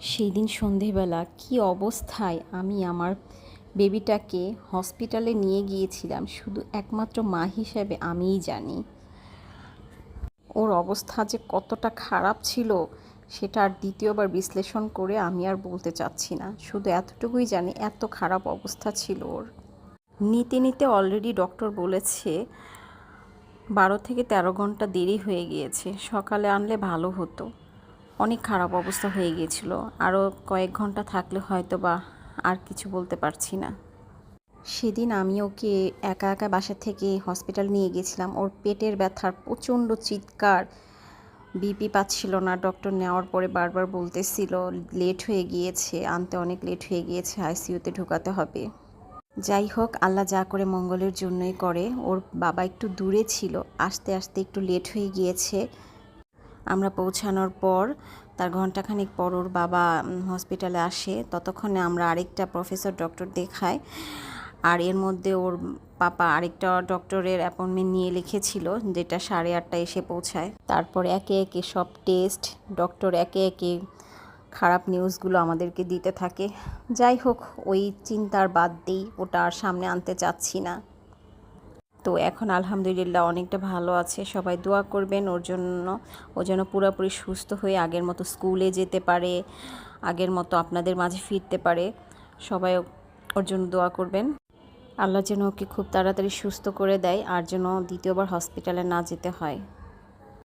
সেই দিন সন্ধেবেলা কী অবস্থায় আমি আমার বেবিটাকে হসপিটালে নিয়ে গিয়েছিলাম শুধু একমাত্র মা হিসেবে আমিই জানি। ওর অবস্থা যে কতটা খারাপ ছিল সেটা আর দ্বিতীয়বার বিশ্লেষণ করে আমি আর বলতে চাচ্ছি না, শুধু এতটুকুই জানি এত খারাপ অবস্থা ছিল ওর। নিতে নিতে অলরেডি ডক্টর বলেছে 12 থেকে 13 ঘন্টা দেরি হয়ে গিয়েছে, সকালে আনলে ভালো হতো। অনেক খারাপ অবস্থা হয়ে গিয়েছিল, আরও কয়েক ঘন্টা থাকলে হয়তো বা আর কিছু বলতে পারছি না। সেদিন আমি ওকে একা একা বাসা থেকে হসপিটাল নিয়ে গেছিলাম। ওর পেটের ব্যথার প্রচণ্ড চিৎকার, বিপি পাচ্ছিল না। ডক্টর নেওয়ার পরে বারবার বলতেছিল লেট হয়ে গিয়েছে, আনতে অনেক লেট হয়ে গিয়েছে, আইসিইউতে ঢোকাতে হবে। যাই হোক, আল্লাহ যা করে মঙ্গলের জন্যই করে। ওর বাবা একটু দূরে ছিল, আসতে আসতে একটু লেট হয়ে গিয়েছে। আমরা পৌঁছানোর পর তার ঘণ্টাখানেক পর ওর বাবা হসপিটালে আসে। ততক্ষণে আমরা আরেকটা প্রফেসর ডক্টর দেখাই, আর এর মধ্যে ওর পাপা আরেকটা ডক্টরের অ্যাপয়েন্টমেন্ট নিয়ে লিখেছিল, যেটা 8:30টায় এসে পৌঁছায়। তারপর একে একে সব টেস্ট, ডক্টর একে একে খারাপ নিউজগুলো আমাদেরকে দিতে থাকে। যাই হোক, ওই চিন্তার বাদ দিই, ওটা আর সামনে আনতে চাচ্ছি না। তো এখন আলহামদুলিল্লাহ অনেকটা ভালো আছে। সবাই দোয়া করবেন ওর জন্য, ও যেন পুরোপুরি সুস্থ হয়ে আগের মতো স্কুলে যেতে পারে, আগের মতো আপনাদের মাঝে ফিরতে পারে। সবাই ওর জন্য দোয়া করবেন। আল্লাহ যেন ওকে খুব তাড়াতাড়ি সুস্থ করে দেয়, আর যেন দ্বিতীয়বার হসপিটালে না যেতে হয়।